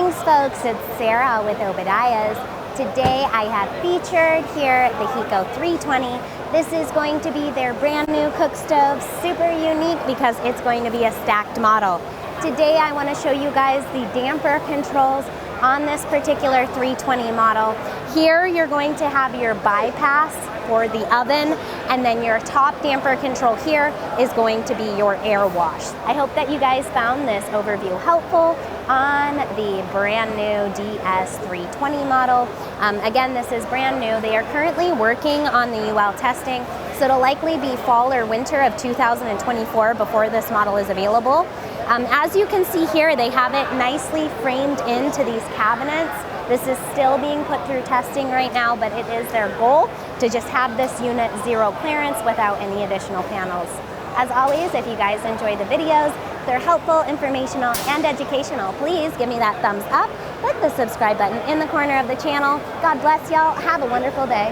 Greetings folks, it's Sarah with Obadiah's. Today I have featured here the Heco 320. This is going to be their brand new cook stove, super unique because it's going to be a stacked model. Today I want to show you guys the damper controls on this particular 320 model. Here you're going to have your bypass for the oven, and then your top damper control here is going to be your air wash. I hope that you guys found this overview helpful on the brand new DS320 model. Again, this is brand new. They are currently working on the UL testing, so it'll likely be fall or winter of 2024 before this model is available. As you can see here, they have it nicely framed into these cabinets. This is still being put through testing right now, but it is their goal to just have this unit zero clearance without any additional panels. As always, if you guys enjoy the videos, they're helpful, informational, and educational, please give me that thumbs up, click the subscribe button in the corner of the channel. God bless y'all. Have a wonderful day.